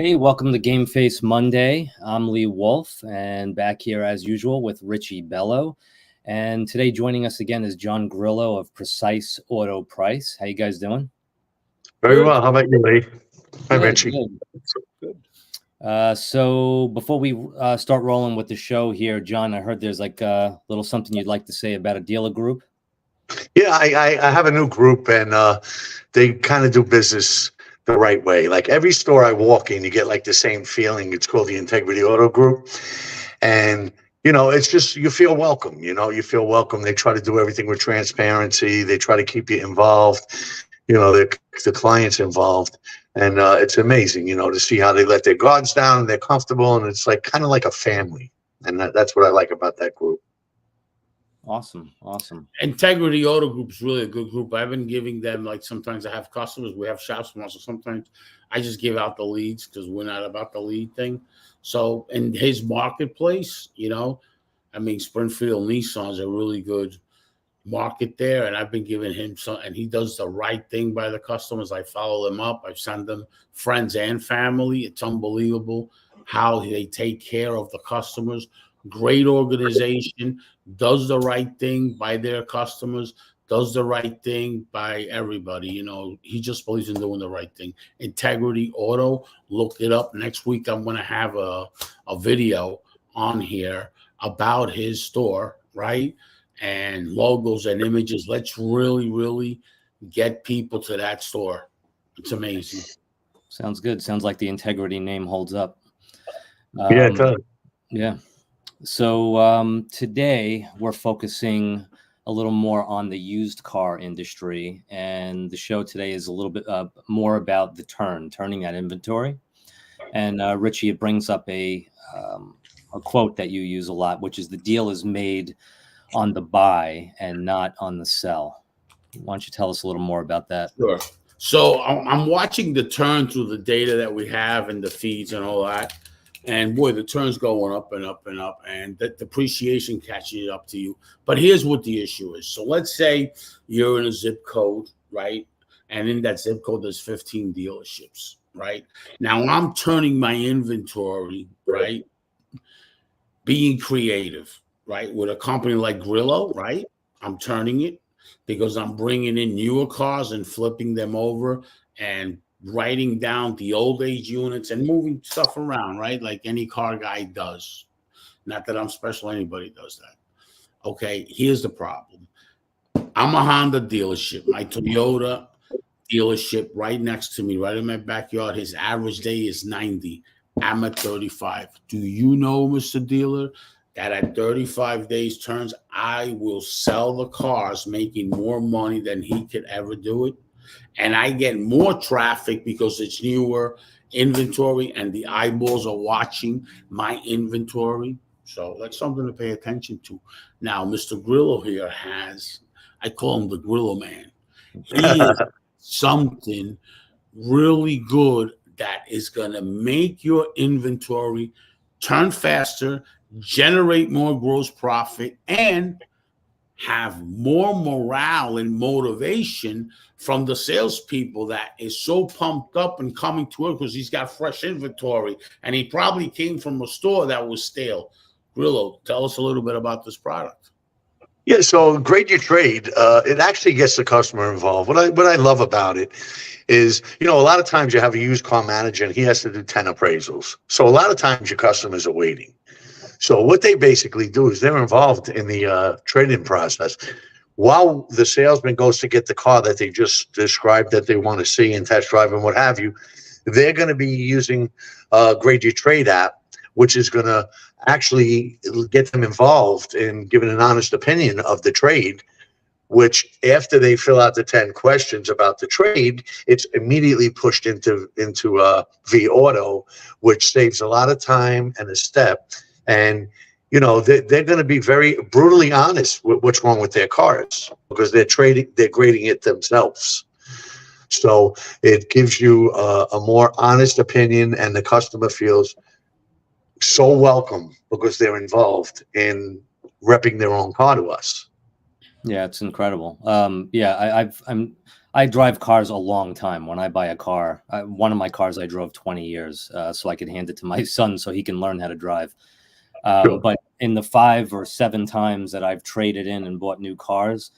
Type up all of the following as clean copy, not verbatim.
Hey, welcome to Game Face Monday. I'm Lee Wolf, and back here as usual with Richie Bello. And today joining us again is John Grillo of Precise Auto Price. How you guys doing? Very well. How about you, Lee? Hi, Good, Richie. good. So before we start rolling with the show here, John, I heard there's like a little something you'd like to say about a dealer group. Yeah, I have a new group, and they kind of do business the right way. Like every store I walk in, you get like the same feeling. It's called the Integrity Auto Group, and it's just you feel welcome. You feel welcome. They try to do everything with transparency. They try to keep you involved. The clients involved, and it's amazing. To see how they let their guards down and they're comfortable, and it's like kind of like a family, and that's what I like about that group. Awesome. Integrity Auto Group is really a good group. I've been giving them, like, sometimes I have customers. We have shops from us, so sometimes I just give out the leads because we're not about the lead thing. So in his marketplace, Springfield Nissan's a really good market there, and I've been giving him some, and he does the right thing by the customers. I follow them up. I've sent them friends and family. It's unbelievable how they take care of the customers. Great organization, does the right thing by their customers, does the right thing by everybody. He just believes in doing the right thing. Integrity Auto, look it up. Next week, I'm going to have a video on here about his store, right? And logos and images. Let's really, really get people to that store. It's amazing. Sounds good. Sounds like the Integrity name holds up. Yeah, it does. Yeah. So today we're focusing a little more on the used car industry, and the show today is a little bit more about the turning that inventory. And Richie, it brings up a quote that you use a lot, which is the deal is made on the buy and not on the sell. Why don't you tell us a little more about that? Sure. So I'm watching the turn through the data that we have and the feeds and all that. And boy, the turn's going up and up and up, and that depreciation catching it up to you. But here's what the issue is. So let's say you're in a zip code, right? And in that zip code, there's 15 dealerships, right? Now I'm turning my inventory, right? Being creative, right? With a company like Grillo, right? I'm turning it because I'm bringing in newer cars and flipping them over and writing down the old age units and moving stuff around, right? Like any car guy does. Not that I'm special, anybody does that. Okay, here's the problem. I'm a Honda dealership. My Toyota dealership right next to me, right in my backyard, his average day is 90. I'm at 35. Do you know, Mr. Dealer, that at 35 days turns, I will sell the cars making more money than he could ever do it? And I get more traffic because it's newer inventory and the eyeballs are watching my inventory. So that's something to pay attention to. Now, Mr. Grillo here I call him the Grillo man. He is something really good that is going to make your inventory turn faster, generate more gross profit, and have more morale and motivation from the salespeople that is so pumped up and coming to it because he's got fresh inventory and he probably came from a store that was stale. Grillo, tell us a little bit about this product. Yeah, so Grade Your Trade, it actually gets the customer involved. What I love about it is, a lot of times you have a used car manager and he has to do 10 appraisals. So a lot of times your customers are waiting. So what they basically do is they're involved in the trade-in process. While the salesman goes to get the car that they just described that they want to see and test drive and what have you, they're going to be using Grade Your Trade app, which is going to actually get them involved in giving an honest opinion of the trade, which after they fill out the 10 questions about the trade, it's immediately pushed into V Auto, which saves a lot of time and a step. And, they're going to be very brutally honest with what's wrong with their cars because they're grading it themselves. So it gives you a more honest opinion, and the customer feels so welcome because they're involved in repping their own car to us. Yeah, it's incredible. I drive cars a long time. When I buy a car, one of my cars I drove 20 years, so I could hand it to my son so he can learn how to drive. Sure. But in the 5 or 7 times that I've traded in and bought new cars,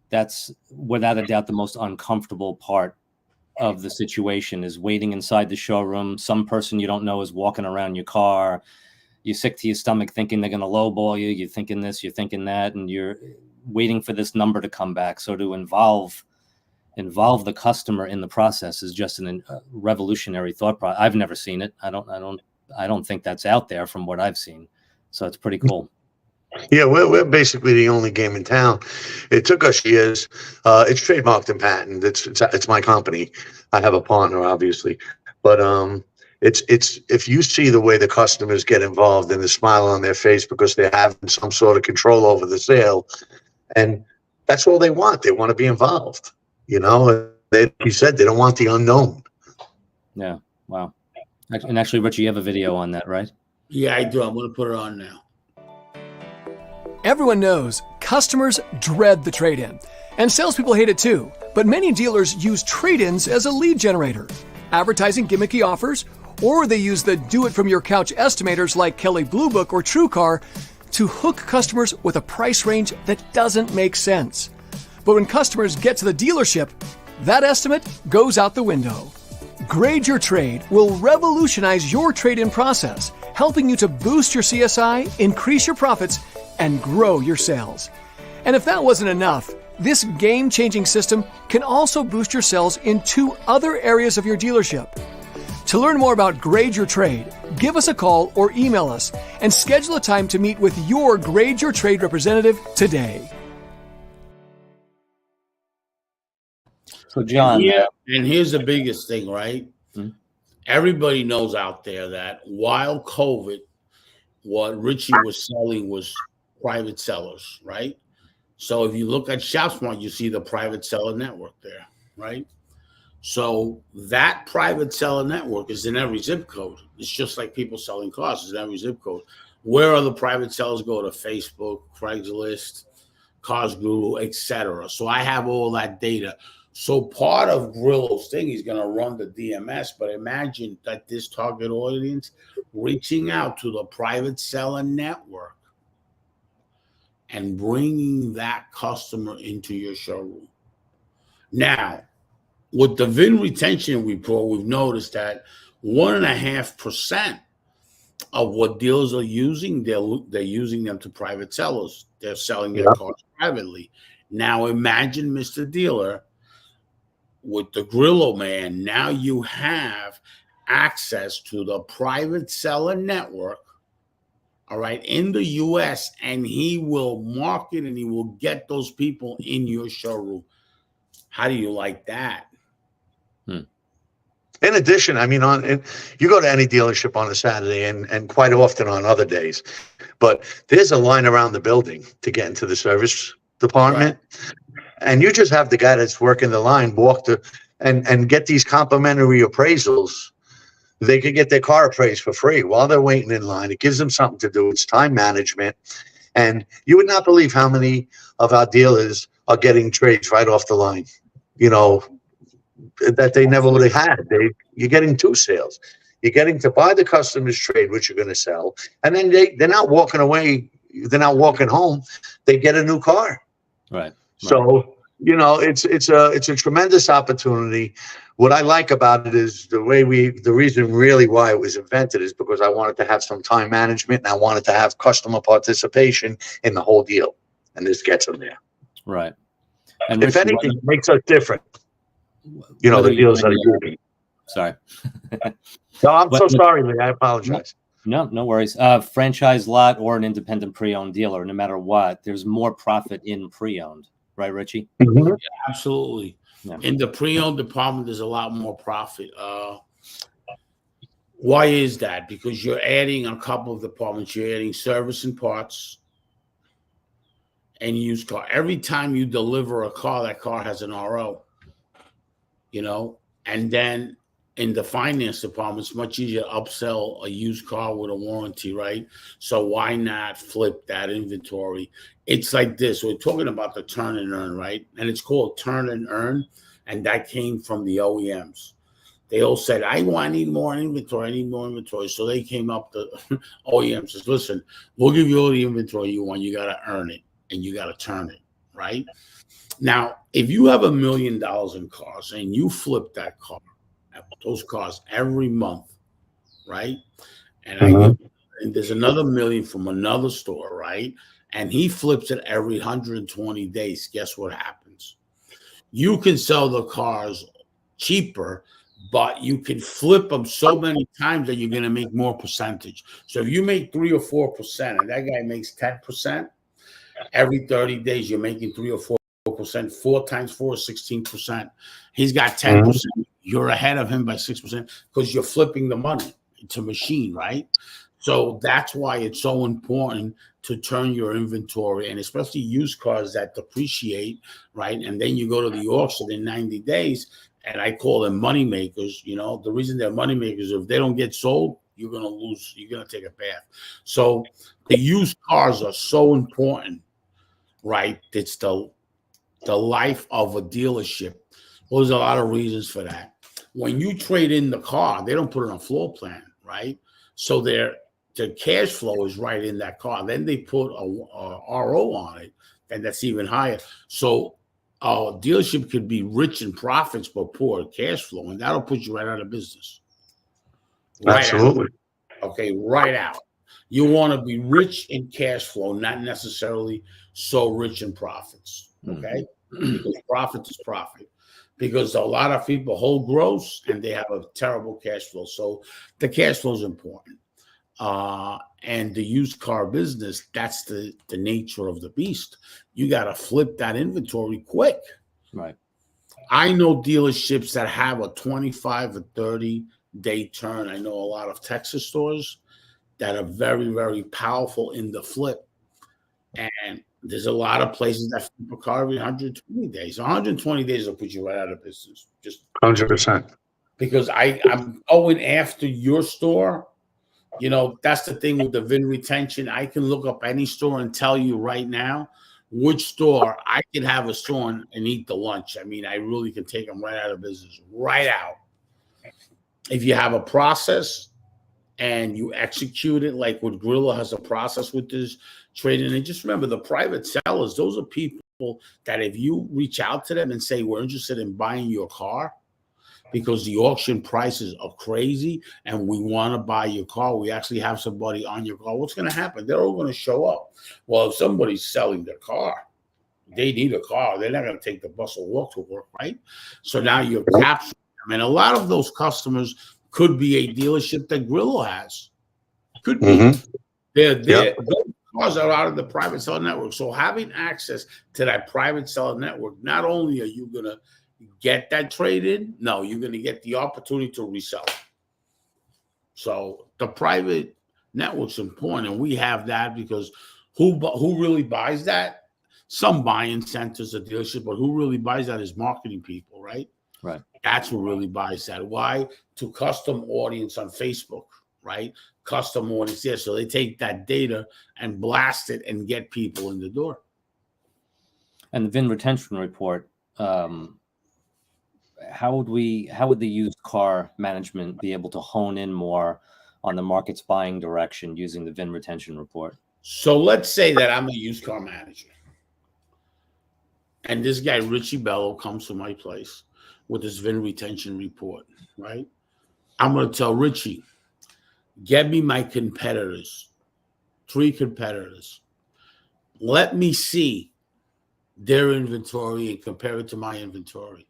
that's without a doubt the most uncomfortable part of the situation is waiting inside the showroom. Some person you don't know is walking around your car. You're sick to your stomach thinking they're going to lowball you. You're thinking this, you're thinking that, and you're waiting for this number to come back. So to involve the customer in the process is just a revolutionary thought process. I've never seen it. I don't think that's out there from what I've seen. So it's pretty cool. Yeah, we're basically the only game in town. It took us years. It's trademarked and patented. It's my company. I have a partner, obviously, but it's if you see the way the customers get involved and the smile on their face because they're having some sort of control over the sale, and that's all they want. They want to be involved. You know, you said they don't want the unknown. Yeah. Wow. And actually, Richie, you have a video on that, right? Yeah, I do. I'm going to put it on now. Everyone knows customers dread the trade-in, and salespeople hate it too. But many dealers use trade-ins as a lead generator, advertising gimmicky offers, or they use the do-it-from-your-couch estimators like Kelley Blue Book or TrueCar to hook customers with a price range that doesn't make sense. But when customers get to the dealership, that estimate goes out the window. Grade Your Trade will revolutionize your trade-in process, helping you to boost your CSI, increase your profits, and grow your sales. And if that wasn't enough, this game-changing system can also boost your sales in 2 other areas of your dealership. To learn more about Grade Your Trade, give us a call or email us and schedule a time to meet with your Grade Your Trade representative today. So, John. And here's the biggest thing, right? Mm-hmm. Everybody knows out there that while COVID, what Richie was selling was private sellers, right? So if you look at ShopSmart, you see the private seller network there, right? So that private seller network is in every zip code. It's just like people selling cars. It's in every zip code. Where are the private sellers? Go to Facebook, Craigslist, Cars Guru, etc. So I have all that data. So part of Grillo's thing, he's going to run the DMS, but imagine that this target audience reaching out to the private seller network and bringing that customer into your showroom. Now, with the VIN retention report, we've noticed that 1.5% of what dealers are using, they're using them to private sellers. They're selling their cars privately. Now, imagine, Mr. Dealer, with the Grillo man, now you have access to the private seller network, all right, in the U.S., and he will market and he will get those people in your showroom. How do you like that? In addition, I mean, you go to any dealership on a Saturday and quite often on other days, but there's a line around the building to get into the service department. Right. And you just have the guy that's working the line walk to and get these complimentary appraisals. They could get their car appraised for free while they're waiting in line. It gives them something to do. It's time management. And you would not believe how many of our dealers are getting trades right off the line, you know, that they never would have had. You're getting 2 sales. You're getting to buy the customer's trade, which you're going to sell. And then they're not walking away. They're not walking home. They get a new car. Right. So, you know, it's a tremendous opportunity. What I like about it is the reason really why it was invented is because I wanted to have some time management and I wanted to have customer participation in the whole deal. And this gets them there. Right. And if anything, it makes us different. You know, the deals that are moving. Sorry. No, I'm so sorry, Lee. I apologize. No worries. Franchise lot or an independent pre-owned dealer, no matter what, there's more profit in pre-owned. Right, Richie? Mm-hmm. Yeah, absolutely. Yeah. In the pre-owned department, there's a lot more profit. Why is that? Because you're adding a couple of departments. You're adding service and parts and used car. Every time you deliver a car, that car has an RO, you know? And then in the finance department, it's much easier to upsell a used car with a warranty, right? So why not flip that inventory? It's like this. We're talking about the turn and earn, right? And it's called turn and earn. and that came from the OEMs. They all said, I need more inventory. I need more inventory. So they came up to OEM says, listen, we'll give you all the inventory you want. You got to earn it and you got to turn it, right? Now, if you have $1 million in cars and you flip that car, those cars every month, right? And and there's another million from another store, right? And he flips it every 120 days. Guess what happens? You can sell the cars cheaper, but you can flip them so many times that you're going to make more percentage. So if you make 3 or 4% and that guy makes 10%, every 30 days you're making 3 or 4%. 4 times 4 is 16%. He's got 10%. You're ahead of him by 6% because you're flipping the money. It's a machine, right? So that's why it's so important to turn your inventory, and especially used cars that depreciate, right? And then you go to the auction in 90 days, and I call them money makers. You know, the reason they're money makers, if they don't get sold, you're going to lose. You're going to take a bath. So the used cars are so important, right? It's the life of a dealership. Well, there's a lot of reasons for that. When you trade in the car, they don't put it on floor plan, right? So their cash flow is right in that car. Then they put a RO on it, and that's even higher. So a dealership could be rich in profits but poor in cash flow, and that'll put you right out of business. Right Absolutely. out. Okay, right out. You want to be rich in cash flow, not necessarily so rich in profits. Okay, because profit is profit. Because a lot of people hold gross and they have a terrible cash flow. So the cash flow is important. And the used car business, that's the nature of the beast. You got to flip that inventory quick. Right. I know dealerships that have a 25 or 30-day turn. I know a lot of Texas stores that are very, very powerful in the flip. And there's a lot of places that flip a car every 120 days. 120 days will put you right out of business. Just 100%. Because I'm going after your store. You know, that's the thing with the VIN retention. I can look up any store and tell you right now which store I can have a store and eat the lunch. I mean, I really can take them right out of business, right out. If you have a process and you execute it, like what Grillo has a process with this trading. And just remember, the private sellers, those are people that if you reach out to them and say, we're interested in buying your car because the auction prices are crazy and we want to buy your car, we actually have somebody on your car, what's going to happen? They're all going to show up. Well, if somebody's selling their car, they need a car. They're not going to take the bus or walk to work, right? So now you're capturing them. And a lot of those customers could be a dealership that Grillo has. Could be. Those cars are out of the private seller network. So having access to that private seller network, not only are you going to get that traded, no, you're going to get the opportunity to resell it. So the private network's important, and we have that because who really buys that? Some buying centers, a dealership, but who really buys that is marketing people, right? Right. That's who really buys that. Why? To custom audience on Facebook, right? Custom audience there. So they take that data and blast it and get people in the door. And the VIN retention report, how would the used car management be able to hone in more on the market's buying direction using the VIN retention report? So let's say that I'm a used car manager. And this guy, Richie Bello, comes to my place with his VIN retention report, right? I'm going to tell Richie, get me my competitors, 3 competitors. Let me see their inventory and compare it to my inventory.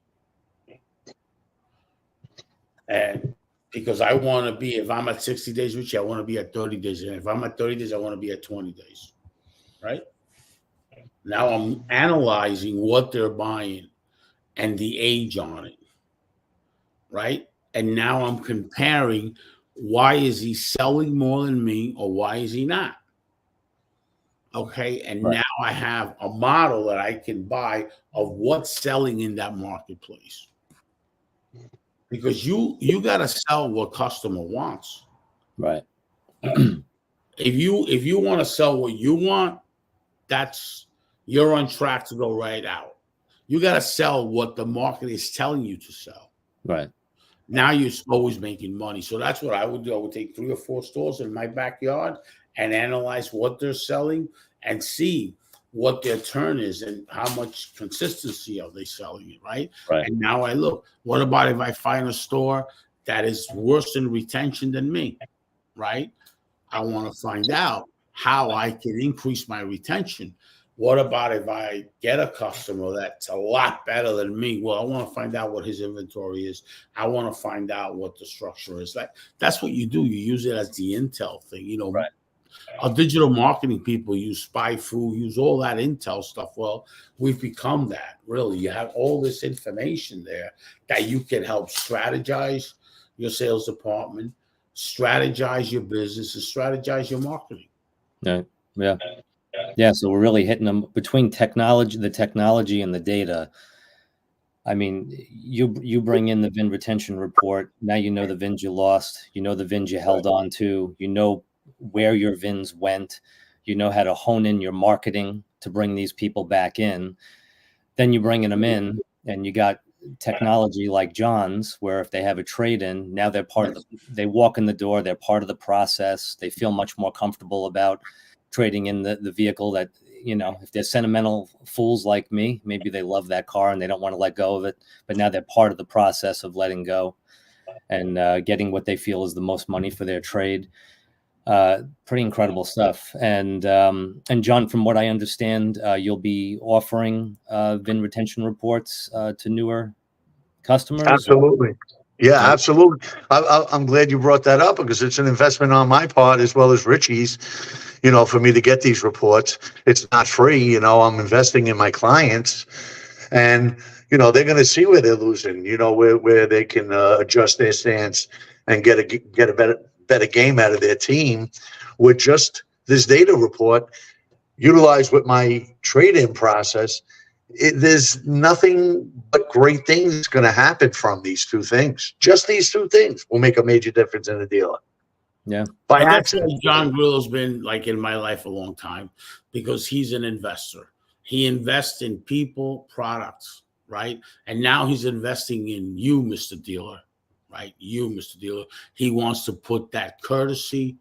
And because I want to be, if I'm at 60 days, Richie, I want to be at 30 days. And if I'm at 30 days, I want to be at 20 days, right? Now I'm analyzing what they're buying and the age on it, right? And now I'm comparing, why is he selling more than me or why is he not? Okay, and now I have a model that I can buy of what's selling in that marketplace. Because you got to sell what customer wants. Right. If you want to sell what you want, you're on track to go right out. You got to sell what the market is telling you to sell. Right. Now you're always making money. So that's what I would do. I would take 3 or 4 stores in my backyard and analyze what they're selling and see what their turn is and how much consistency are they selling it, right? Right. And now I look, what about if I find a store that is worse in retention than me, right? I want to find out how I can increase my retention. What about if I get a customer that's a lot better than me? Well, I want to find out what his inventory is. I want to find out what the structure is. Like, that's what you do. You use it as the intel thing. You know, right. Our digital marketing people use SpyFu, use all that intel stuff. Well, we've become that, really. You have all this information there that you can help strategize your sales department, strategize your business, and strategize your marketing. Yeah. Yeah. Yeah. So we're really hitting them between the technology and the data. I mean, you bring in the VIN retention report. Now you know the VINs you lost. You know the VINs you held on to. You know where your VINs went. You know how to hone in your marketing to bring these people back in. Then you bringing them in, and you got technology like John's, where if they have a trade-in, now they're part of they walk in the door, they're part of the process. They feel much more comfortable about trading in the vehicle that, you know, if they're sentimental fools like me, maybe they love that car and they don't want to let go of it, but now they're part of the process of letting go and getting what they feel is the most money for their trade. Pretty incredible stuff. And John, from what I understand, you'll be offering VIN retention reports to newer customers. Absolutely. Yeah, absolutely. I'm glad you brought that up because it's an investment on my part as well as Richie's, you know, for me to get these reports. It's not free. You know, I'm investing in my clients and, you know, they're going to see where they're losing, you know, where they can adjust their stance and get a better game out of their team with just this data report utilized with my trade-in process. There's nothing but great things going to happen from these two things. Just these two things will make a major difference in the dealer. Yeah. By accident. John Grillo's been like in my life a long time because he's an investor. He invests in people, products, right? And now he's investing in you, Mr. Dealer, right? You, Mr. Dealer. He wants to put that courtesy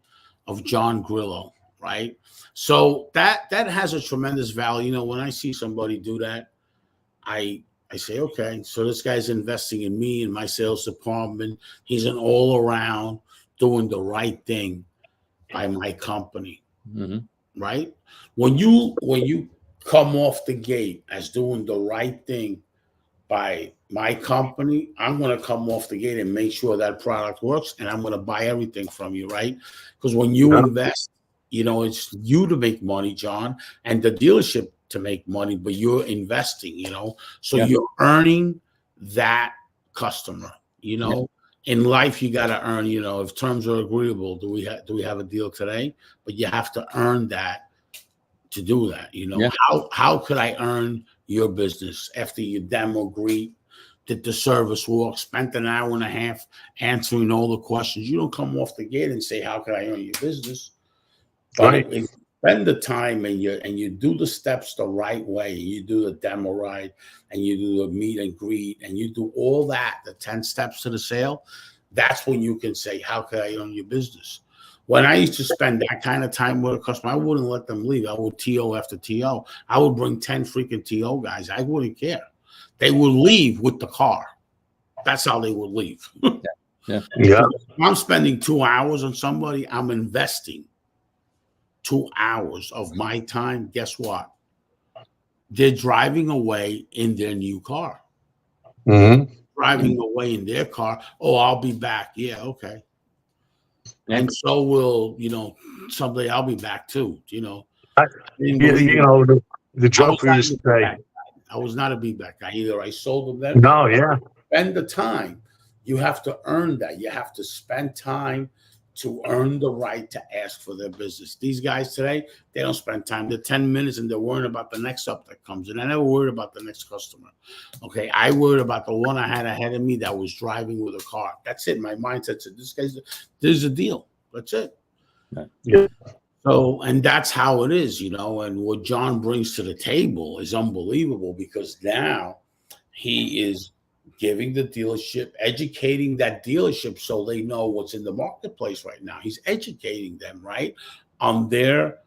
of John Grillo, right? So that has a tremendous value. You know, when I see somebody do that, I say, okay, so this guy's investing in me and my sales department. He's an all around doing the right thing by my company, right? When you come off the gate as doing the right thing by my company, I'm going to come off the gate and make sure that product works, and I'm going to buy everything from you, right? Because when you invest, you know, it's you to make money, John, and the dealership to make money, but you're investing, you know, so you're earning that customer, you know. In life, you got to earn, you know, if terms are agreeable, do we have a deal today? But you have to earn that to do that, you know. How could I earn your business after you demo, greet, did the service work, spent an hour and a half answering all the questions? You don't come off the gate and say, how can I earn your business? But if you spend the time and you do the steps the right way, you do the demo ride and you do the meet and greet and you do all that, the 10 steps to the sale, that's when you can say, how can I own your business? When I used to spend that kind of time with a customer, I wouldn't let them leave. I would TO after TO. I would bring 10 freaking TO guys. I wouldn't care. They would leave with the car. That's how they would leave. If I'm spending 2 hours on somebody, I'm investing 2 hours of my time. Guess what? They're driving away in their new car. Driving away in their car. Oh, I'll be back. Yeah, okay. And so will, you know, someday I'll be back too, you know. You know, the joke we used to say. I was not a be back guy. Either I sold them. No, Spend the time. You have to earn that. You have to spend time to earn the right to ask for their business. These guys today, they don't spend time. They're 10 minutes and they're worrying about the next up that comes in. I never worried about the next customer. Okay, I worried about the one I had ahead of me that was driving with a car. That's it. My mindset said, this is a deal. That's it. So, and that's how it is, you know, and what John brings to the table is unbelievable because now he is giving the dealership, educating that dealership so they know what's in the marketplace right now. He's educating them, right, on their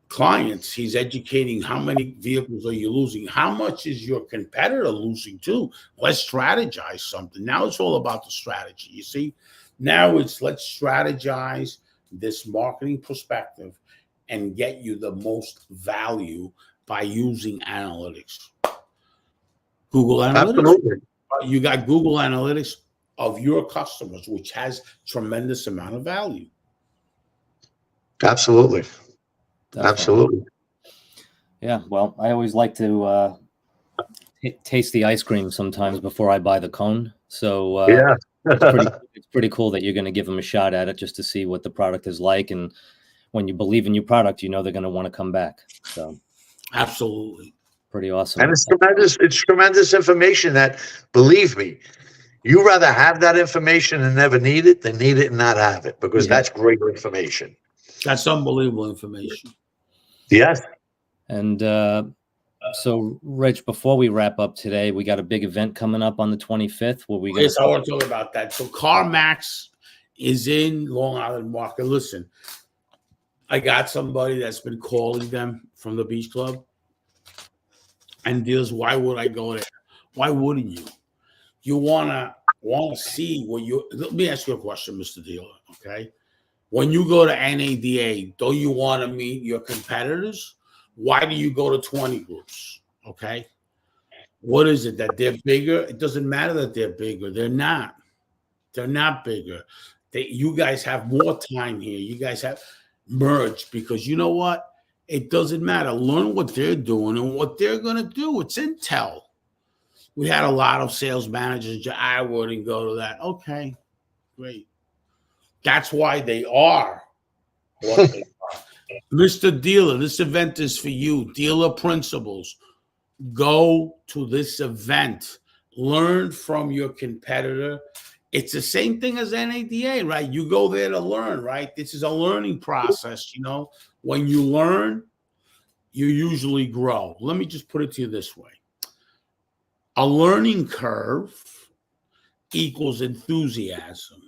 clients. He's educating how many vehicles are you losing? How much is your competitor losing too? Let's strategize something. Now it's all about the strategy. You see, now it's let's strategize this marketing perspective and get you the most value by using analytics. Google Analytics. Absolutely. You got Google Analytics of your customers, which has tremendous amount of value. Absolutely. Definitely. Absolutely. Yeah, well, I always like to taste the ice cream sometimes before I buy the cone. So Yeah. it's pretty cool that you're going to give them a shot at it just to see what the product is like. And when you believe in your product, you know they're going to want to come back. So Absolutely. pretty awesome. And it's tremendous information that, believe me, you rather have that information and never need it than need it and not have it, because Yeah. that's great information. That's unbelievable information. Yes. And so, Rich, before we wrap up today, we got a big event coming up on the 25th. Where we Yes, I want to talk about that. So CarMax is in Long Island market. Listen, I got somebody that's been calling them from the Beach Club and deals. Why would I go there? Why wouldn't you? You wanna see what you. Let me ask you a question, Mr. Dealer. Okay, when you go to NADA, don't you want to meet your competitors? Why do you go to 20 groups? Okay, what is it that they're bigger? It doesn't matter that they're bigger. They're not. They're not bigger. You guys have more time here. You guys have merged because you know what? It doesn't matter. Learn what they're doing and what they're going to do. It's intel. We had a lot of sales managers. I wouldn't go to that. Okay, great. That's why they are what they are. Mr. Dealer, this event is for you. Dealer principles. Go to this event. Learn from your competitor. It's the same thing as NADA, right? You go there to learn, right? This is a learning process, you know. When you learn, you usually grow. Let me just put it to you this way. A learning curve equals enthusiasm.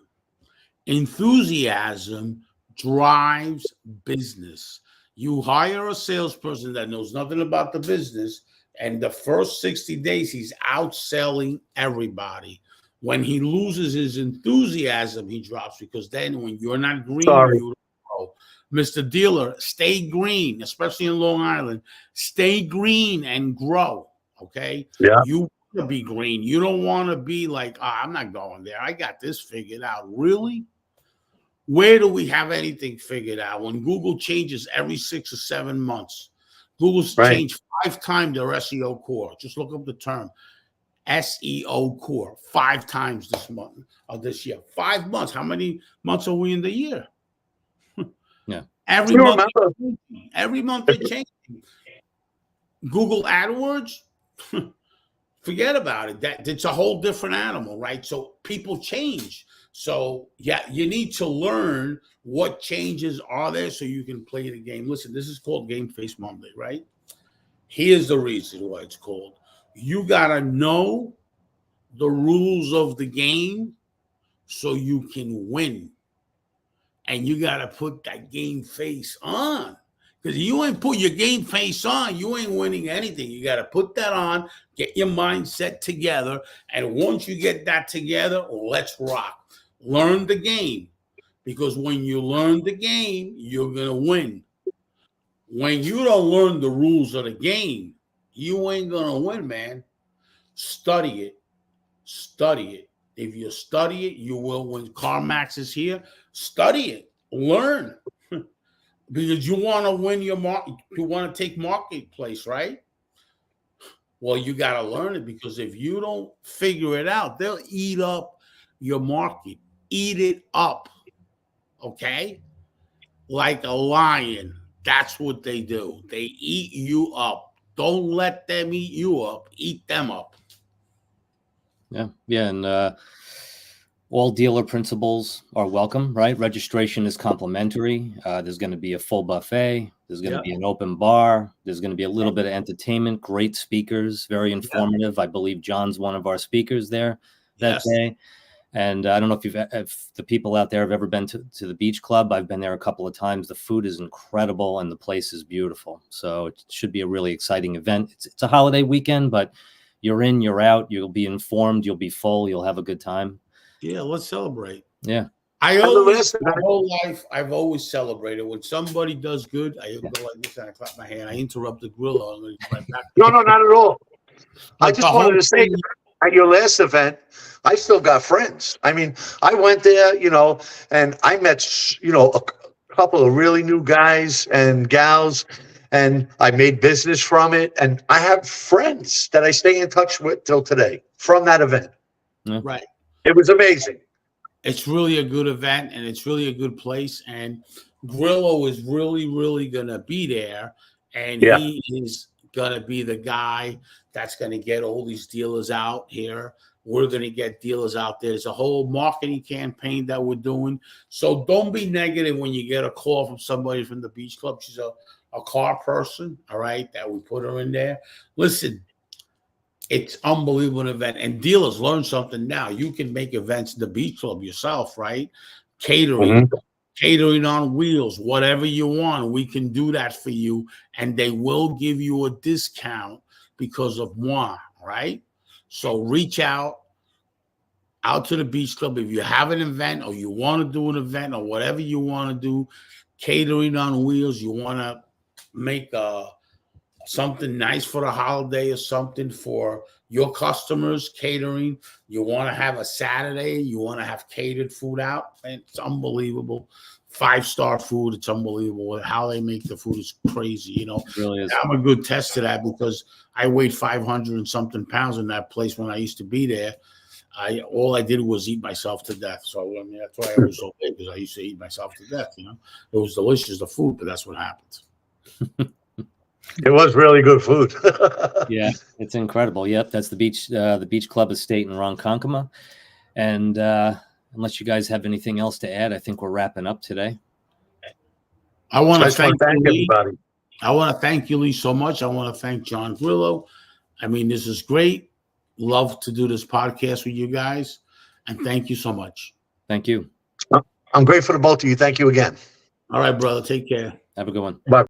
Enthusiasm drives business. You hire a salesperson that knows nothing about the business, and the first 60 days, he's outselling everybody. When he loses his enthusiasm, he drops, because then when you're not green, Sorry. you grow. Mr. Dealer, stay green, especially in Long Island. Stay green and grow, okay? Yeah. You want to be green. You don't want to be like, I'm not going there. I got this figured out. Really? Where do we have anything figured out? When Google changes every 6 or 7 months, Google's changed 5 times their SEO core. Just look up the term SEO core 5 times this month or this year. 5 months. How many months are we in the year? Yeah. Every month they're changing. Google AdWords, forget about it. It's a whole different animal, right? So people change. So yeah, you need to learn what changes are there so you can play the game. Listen, this is called Game Face Monday, right? Here's the reason why it's called. You gotta know the rules of the game so you can win. And you gotta put that game face on. Because you ain't put your game face on, you ain't winning anything. You got to put that on, get your mindset together. And once you get that together, let's rock. Learn the game. Because when you learn the game, you're going to win. When you don't learn the rules of the game, you ain't going to win, man. Study it. Study it. If you study it, you will. When CarMax is here, study it. Learn. Because you want to win your market, you want to take marketplace, right? Well, you got to learn it, because if you don't figure it out, they'll eat up your market. Eat it up, okay? Like a lion. That's what they do. They eat you up. Don't let them eat you up. Eat them up. Yeah. And All dealer principals are welcome, right? Registration is complimentary. There's going to be a full buffet. There's going to be an open bar. There's going to be a little bit of entertainment, great speakers, very informative. I believe John's one of our speakers there that day. And I don't know if the people out there have ever been to the beach club. I've been there a couple of times. The food is incredible and the place is beautiful. So it should be a really exciting event. It's a holiday weekend, but you're in, you're out, you'll be informed, you'll be full, you'll have a good time. Yeah, let's celebrate. Yeah. My whole life, I've always celebrated. When somebody does good, I go like this and I clap my hand. I interrupted Grillo. I'm going to right back. No, not at all. I just wanted to say, at your last event, I still got friends. I mean, I went there, and I met, a couple of really new guys and gals, and I made business from it. And I have friends that I stay in touch with till today from that event. Right. It was amazing. It's really a good event, and it's really a good place. And Grillo is really, really going to be there. And he is going to be the guy that's going to get all these dealers out here. We're going to get dealers out there. There's a whole marketing campaign that we're doing. So don't be negative when you get a call from somebody from the beach club. She's a car person, all right, that we put her in there. Listen, it's unbelievable event. And dealers learn something now. You can make events at the beach club yourself, right? Catering, catering on wheels, whatever you want. We can do that for you. And they will give you a discount because of moi, right? So reach out to the beach club. If you have an event or you want to do an event or whatever you want to do, catering on wheels, you want to make something nice for the holiday or something for your customers, catering. You want to have a Saturday, you want to have catered food out, and it's unbelievable. 5-star food, it's unbelievable. How they make the food is crazy, It really is. I'm a good test of that because I weighed 500 and something pounds in that place when I used to be there. All I did was eat myself to death. So I mean, that's why I was so big, because I used to eat myself to death. It was delicious, the food, but that's what happens. It was really good food. Yeah, it's incredible. Yep, that's the Beach Club Estate in Ronkonkoma. And unless you guys have anything else to add, I think we're wrapping up today. I want to thank everybody. I want to thank you, Lee, so much. I want to thank John Grillo. I mean, this is great. Love to do this podcast with you guys. And thank you so much. Thank you. I'm grateful to both of you. Thank you again. All right, brother. Take care. Have a good one. Bye.